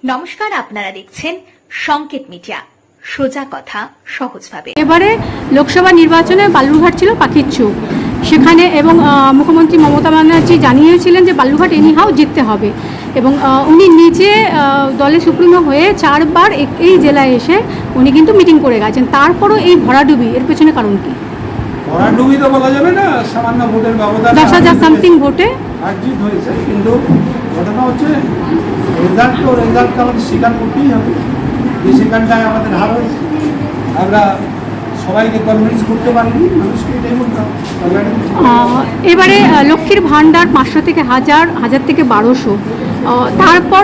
নমস্কার, আপনারা দেখছেন সংকেত মিডিয়া, সোজা কথা সহজভাবে। এবারে লোকসভা নির্বাচনে বালুরঘাট ছিল পাখির চোখ সেখানে, এবং মুখ্যমন্ত্রী মমতা ব্যানার্জি জানিয়েছিলেন যে বালুরঘাট এনিহাও জিততে হবে, এবং উনি নিজে দলে সুপ্রিমো হয়ে 4 বার এই জেলায় এসে উনি কিন্তু মিটিং করে গেছেন। তারপরও এই ভরাডুবি, এর পেছনে কারণ কি? ভরাডুবি তো বলা যাবে না, সামান্য ভোটের ব্যবধান 10,000 সামথিং ভোটে জিত হয়েছে, কিন্তু ঘটনা হচ্ছে রেজাল্টকে আমাদের স্বীকার করতেই হবে যে সেখানটায় আমাদের হার হয়েছে। আমরা সবাইকে কনভিন্স করতে পারিনি, মানুষকে এটাই বলতে হবে। এবারে লক্ষ্মীর ভাণ্ডার 500 থেকে 1000, 1000 থেকে 1200, তারপর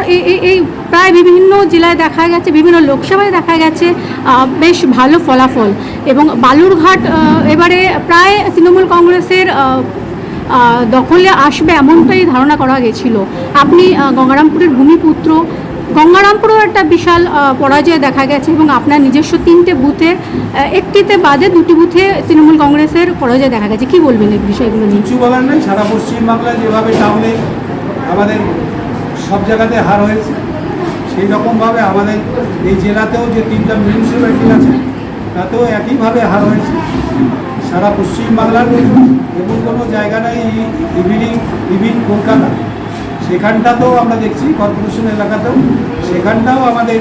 এই প্রায় বিভিন্ন জেলায় দেখা গেছে, বিভিন্ন লোকসভায় দেখা গেছে বেশ ভালো ফলাফল, এবং বালুরঘাট এবারে প্রায় তৃণমূল কংগ্রেসের দখলে আসবে এমনটাই ধারণা করা গেছিল। আপনি গঙ্গারামপুরের ভূমিপুত্র, গঙ্গারামপুরেও একটা বিশাল পরাজয় দেখা গেছে, এবং আপনার নিজস্ব 3টে বুথে, একটিতে বাদে 2টি বুথে তৃণমূল কংগ্রেসের পরাজয় দেখা গেছে। কি বলবেন এই বিষয়গুলো নিয়ে? কিছু বলার নেই, সারা পশ্চিমবাংলায় যেভাবে টাউনে আমাদের সব জায়গাতে হার হয়েছে, সেই রকমভাবে আমাদের এই জেলাতেও যে 3টা মিউনিসিপ্যালিটি আছে তাতেও একইভাবে হার হয়েছে। সারা পশ্চিমবাংলার এমন কোনো জায়গা নেই, ইভিন কলকাতা সেখানটাতেও আমরা দেখছি, কর্পোরেশন এলাকাতেও সেখানটাও আমাদের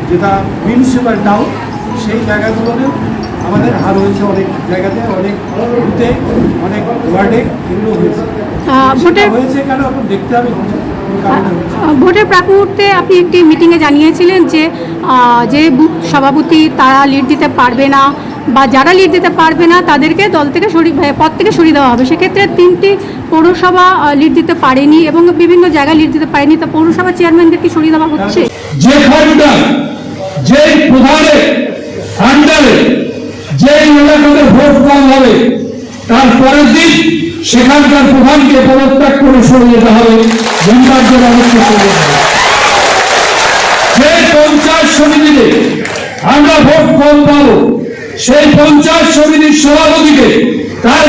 যেটা মিউনিসিপ্যাল টাউন সেই জায়গাগুলোতেও আমাদের হার হয়েছে, অনেক জায়গাতে, অনেক বুথে, অনেক ওয়ার্ডে এগুলো হয়েছে। হয়েছে কেন এখন দেখতে হবে। ভোটের প্রাক মুহূর্তে আপনি একটি মিটিংয়ে জানিয়েছিলেন যে বুথ সভাপতি তারা লিড দিতে পারবে না, বা যারা লিড দিতে পারবে না তাদেরকে দল থেকে পদ থেকে সরিয়ে দেওয়া হবে। সেক্ষেত্রে 3টি পৌরসভা লিড দিতে পারেনি এবং বিভিন্ন জায়গায় লিড দিতে পারেনি, তা পৌরসভা চেয়ারম্যানদেরকে সরিয়ে দেওয়া হচ্ছে। যে প্রধানের আন্ডারে যে এলাকাতে ভোট কম হবে তার পরের দিন সেখানকার প্রধানকে পদত্যাগ করে সরে যেতে হবে, যে পঞ্চায়েত সমিতিতে আমরা ভোট কম পাবো সেই পঞ্চায়েত সমিতির সভাপতিকে তার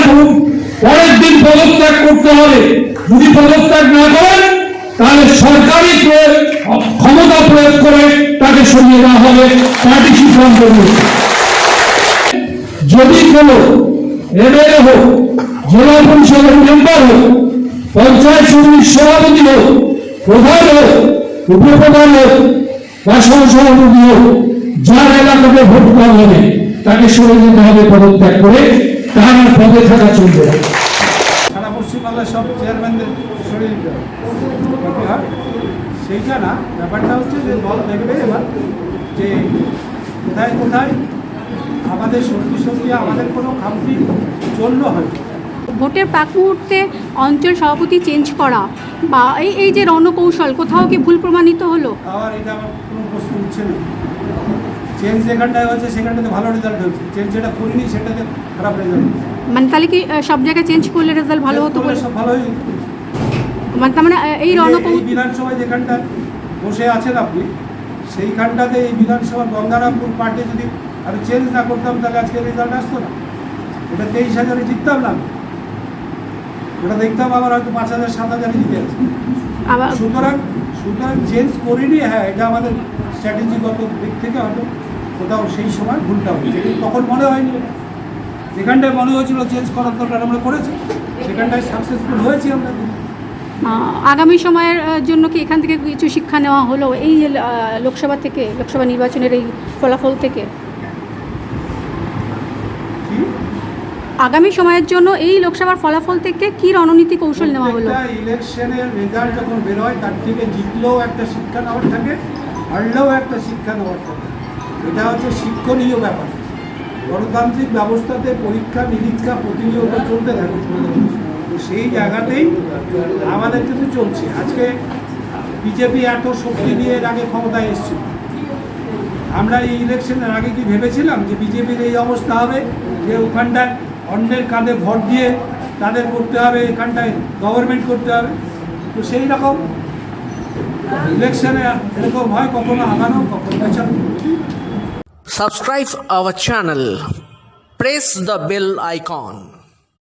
পরের দিন পদত্যাগ করতে হবে। যদি পদত্যাগ না করেন তাহলে সরকারি ক্ষমতা প্রয়োগ করে তাকে সরিয়ে দেওয়া হবে, পার্টি সিদ্ধান্ত নিয়েছে। যদি কোনো এমএলএ হোক, জেলা পরিষদের মেম্বার হোক, পঞ্চায়েত সমিতির সভাপতি হোক, প্রধান হোক, উপপ্রধান হোক বা সহসভাপতি হোক, যার এলাকাতে ভোট কম হবে তাকে সরে যেতে হবে পদত্যাগ করে, তার পদে থাকা চলবে না। সারা পশ্চিমবাংলার সব চেয়ারম্যানদের সরিয়ে দিতে হবে সেইটা না, ব্যাপারটা হচ্ছে যে দল দেখবে এবার যে কোথায় কোথায় আমাদের সত্যি আমাদের কোনো খামতি চললো হয়। ভোটের প্রাক মুহূর্তে অঞ্চল সভাপতি চেঞ্জ করা বা এই যে রণকৌশল, কোথাও কি ভুল প্রমাণিত হলো? আবার এটা আমার কোনো প্রশ্ন উঠছে না। চেঞ্জ যেখানটায় হয়েছে সেখানটাতে ভালো রেজাল্ট হয়েছে, চেঞ্জ যেটা করিনি সেটাতে খারাপ রেজাল্ট হয়েছে। মানে তাহলে কি সব জায়গায় চেঞ্জ করলে রেজাল্ট ভালো হতো বলে? সব ভালোই, মানে তার মানে এই বিধানসভায় যেখানটা বসে আছেন আপনি সেইখানটাতে এই বিধানসভা গঙ্গারামপুর পার্টি যদি আমি চেঞ্জ না করতাম তাহলে আজকে রেজাল্ট আসতো না। ওটা 23,000-এ জিততাম না, ওটা দেখতাম আবার হয়তো 5,000, 7,000-এ জিতে আছে। সুতরাং চেঞ্জ করিনি। হ্যাঁ, এটা আমাদের স্ট্র্যাটেজিগত দিক থেকে হয়তো কোথাও সেই সময় ভুলটা হয়েছে, তখন মনে হয়নি। যেখানটায় মনে হয়েছিল চেঞ্জ করার দরকার আমরা করেছি, সেখানটায় সাকসেসফুল হয়েছি আমরা। আগামী সময়ের জন্য কি এখান থেকে কিছু শিক্ষা নেওয়া হলো এই লোকসভা নির্বাচনের এই ফলাফল থেকে? আগামী সময়ের জন্য এই লোকসভার ফলাফল থেকে কি রণনীতি কৌশল নেওয়া হলো? ইলেকশনের রেজাল্ট যখন বেরোয় তার থেকে জিতলেও একটা শিক্ষা নেওয়ার থাকে, হারলেও একটা শিক্ষা নেওয়ার থাকে। এটা হচ্ছে শিক্ষণীয় ব্যাপার। গণতান্ত্রিক ব্যবস্থাতে পরীক্ষা নিরীক্ষা প্রতিনিয়ত চলতে থাকে, সেই জায়গাতেই আমাদের কিন্তু চলছে। আজকে বিজেপি এত শক্তি নিয়ে এর আগে ক্ষমতায় এসেছিল, আমরা এই ইলেকশনের আগে কি ভেবেছিলাম যে বিজেপির এই অবস্থা হবে, যে ওখানটায় অন্যের কাঁধে ভোট দিয়ে তাদের করতে হবে, এখানটায় গভর্নমেন্ট করতে হবে? তো সেই রকম ইলেকশনে এরকম হয়, কখনো আগানো কখনো পেছানো। Subscribe our channel. Press the bell icon.